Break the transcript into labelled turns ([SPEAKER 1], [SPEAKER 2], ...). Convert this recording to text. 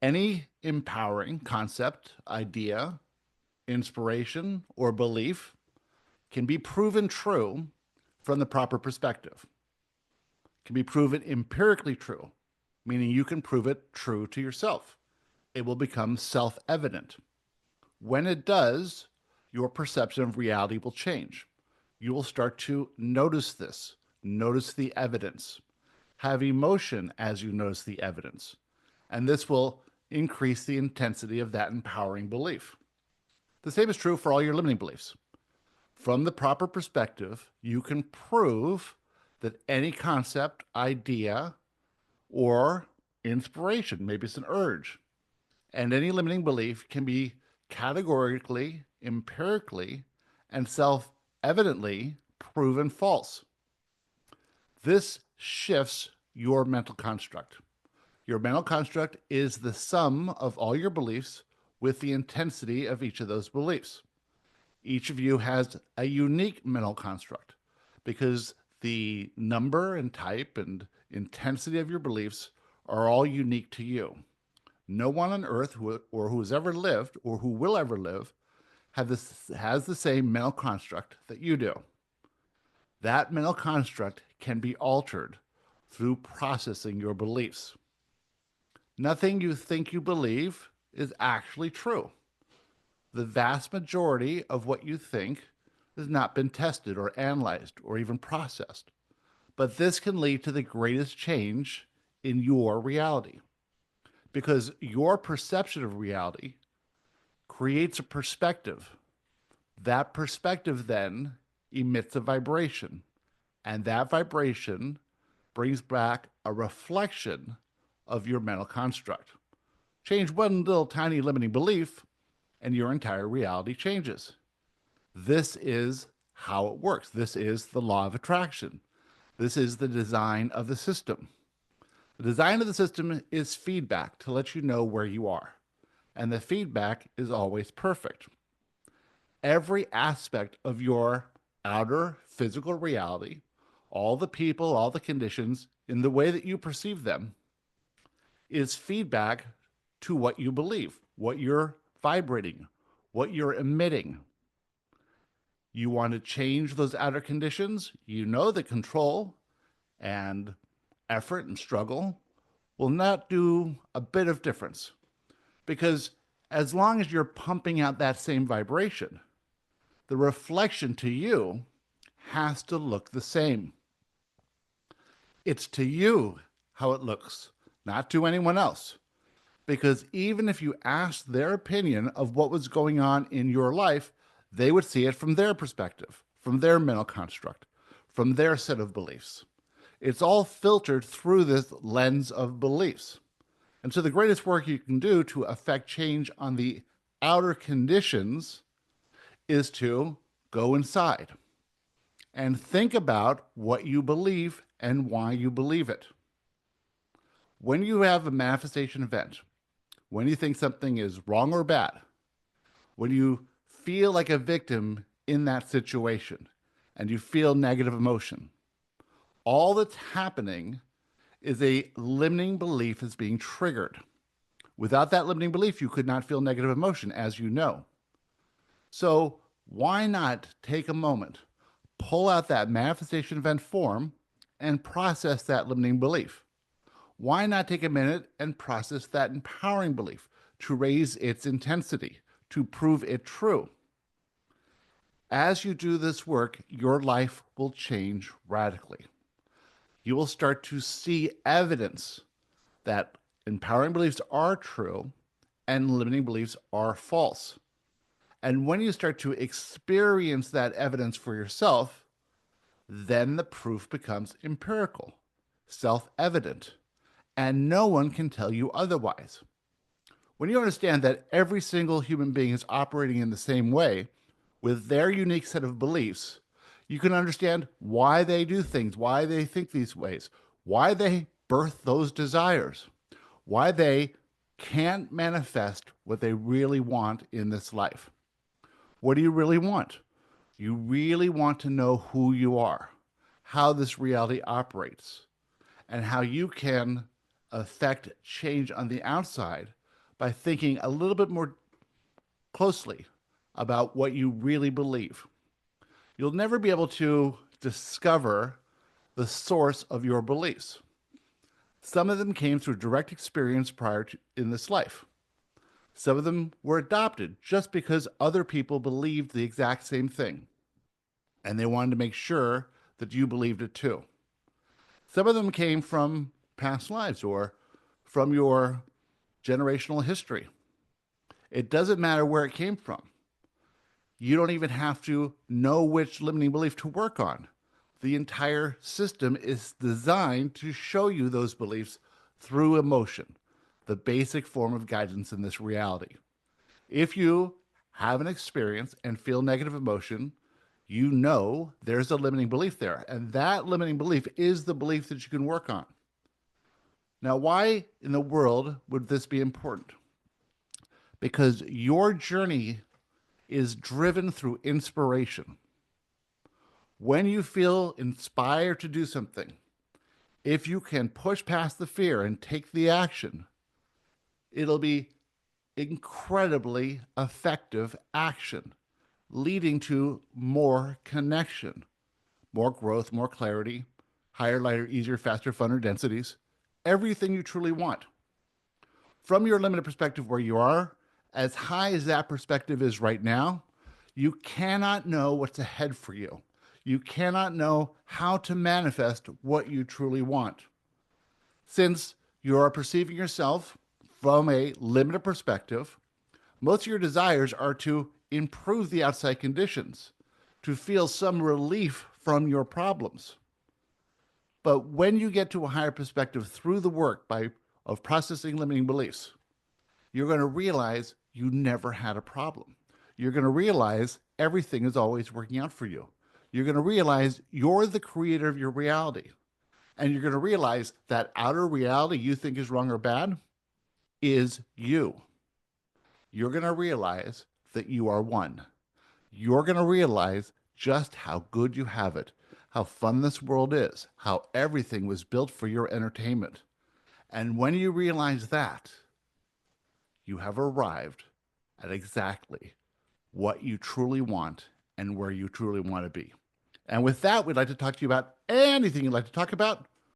[SPEAKER 1] Any empowering concept, idea, inspiration, or belief can be proven true from the proper perspective, can be proven empirically true, meaning you can prove it true to yourself. It will become self evident. When it does, your perception of reality will change. You will start to notice this, notice the evidence, have emotion as you notice the evidence. And this will increase the intensity of that empowering belief. The same is true for all your limiting beliefs. From the proper perspective, you can prove that any concept, idea, or inspiration, maybe it's an urge, and any limiting belief can be categorically, empirically, and self evidently proven false. This shifts your mental construct. Your mental construct is the sum of all your beliefs with the intensity of each of those beliefs. Each of you has a unique mental construct because the number and type and intensity of your beliefs are all unique to you. No one on earth who has ever lived or who will ever live has the same mental construct that you do. That mental construct can be altered through processing your beliefs. Nothing you think you believe is actually true. The vast majority of what you think has not been tested or analyzed or even processed. But this can lead to the greatest change in your reality because your perception of reality creates a perspective. That perspective then emits a vibration, and that vibration brings back a reflection of your mental construct. Change one little tiny limiting belief, and your entire reality changes. This is how it works. This is the law of attraction. This is the design of the system. The design of the system is feedback to let you know where you are. And the feedback is always perfect. Every aspect of your outer physical reality, all the people, all the conditions, in the way that you perceive them, is feedback to what you believe, what you're vibrating, what you're emitting. You want to change those outer conditions, you know that control and effort and struggle will not do a bit of difference. Because as long as you're pumping out that same vibration, the reflection to you has to look the same. It's to you how it looks, not to anyone else. Because even if you asked their opinion of what was going on in your life, they would see it from their perspective, from their mental construct, from their set of beliefs. It's all filtered through this lens of beliefs. And so the greatest work you can do to affect change on the outer conditions is to go inside and think about what you believe and why you believe it. When you have a manifestation event, when you think something is wrong or bad, when you feel like a victim in that situation and you feel negative emotion, all that's happening is a limiting belief is being triggered. Without that limiting belief, you could not feel negative emotion, as you know. So why not take a moment, pull out that manifestation event form, and process that limiting belief? Why not take a minute and process that empowering belief to raise its intensity, to prove it true? As you do this work, your life will change radically. You will start to see evidence that empowering beliefs are true and limiting beliefs are false. And when you start to experience that evidence for yourself, then the proof becomes empirical, self-evident, and no one can tell you otherwise. When you understand that every single human being is operating in the same way with their unique set of beliefs, you can understand why they do things, why they think these ways, why they birth those desires, why they can't manifest what they really want in this life. What do you really want? You really want to know who you are, how this reality operates, and how you can affect change on the outside by thinking a little bit more closely about what you really believe. You'll never be able to discover the source of your beliefs. Some of them came through direct experience prior to in this life. Some of them were adopted just because other people believed the exact same thing, and they wanted to make sure that you believed it too. Some of them came from past lives or from your generational history. It doesn't matter where it came from. You don't even have to know which limiting belief to work on. The entire system is designed to show you those beliefs through emotion, the basic form of guidance in this reality. If you have an experience and feel negative emotion, you know there's a limiting belief there. And that limiting belief is the belief that you can work on. Now, why in the world would this be important? Because your journey is driven through inspiration. When you feel inspired to do something, if you can push past the fear and take the action, it'll be incredibly effective action, leading to more connection, more growth, more clarity, higher, lighter, easier, faster, funner densities, everything you truly want. From your limited perspective where you are, as high as that perspective is right now, you cannot know what's ahead for you. You cannot know how to manifest what you truly want. Since you are perceiving yourself from a limited perspective, most of your desires are to improve the outside conditions, to feel some relief from your problems. But when you get to a higher perspective through the work of processing limiting beliefs, you're going to realize you never had a problem. You're going to realize everything is always working out for you. You're going to realize you're the creator of your reality. And you're going to realize that outer reality you think is wrong or bad is you. You're going to realize that you are one. You're going to realize just how good you have it, how fun this world is, how everything was built for your entertainment. And when you realize that, you have arrived at exactly what you truly want and where you truly want to be. And with that, we'd like to talk to you about anything you'd like to talk about.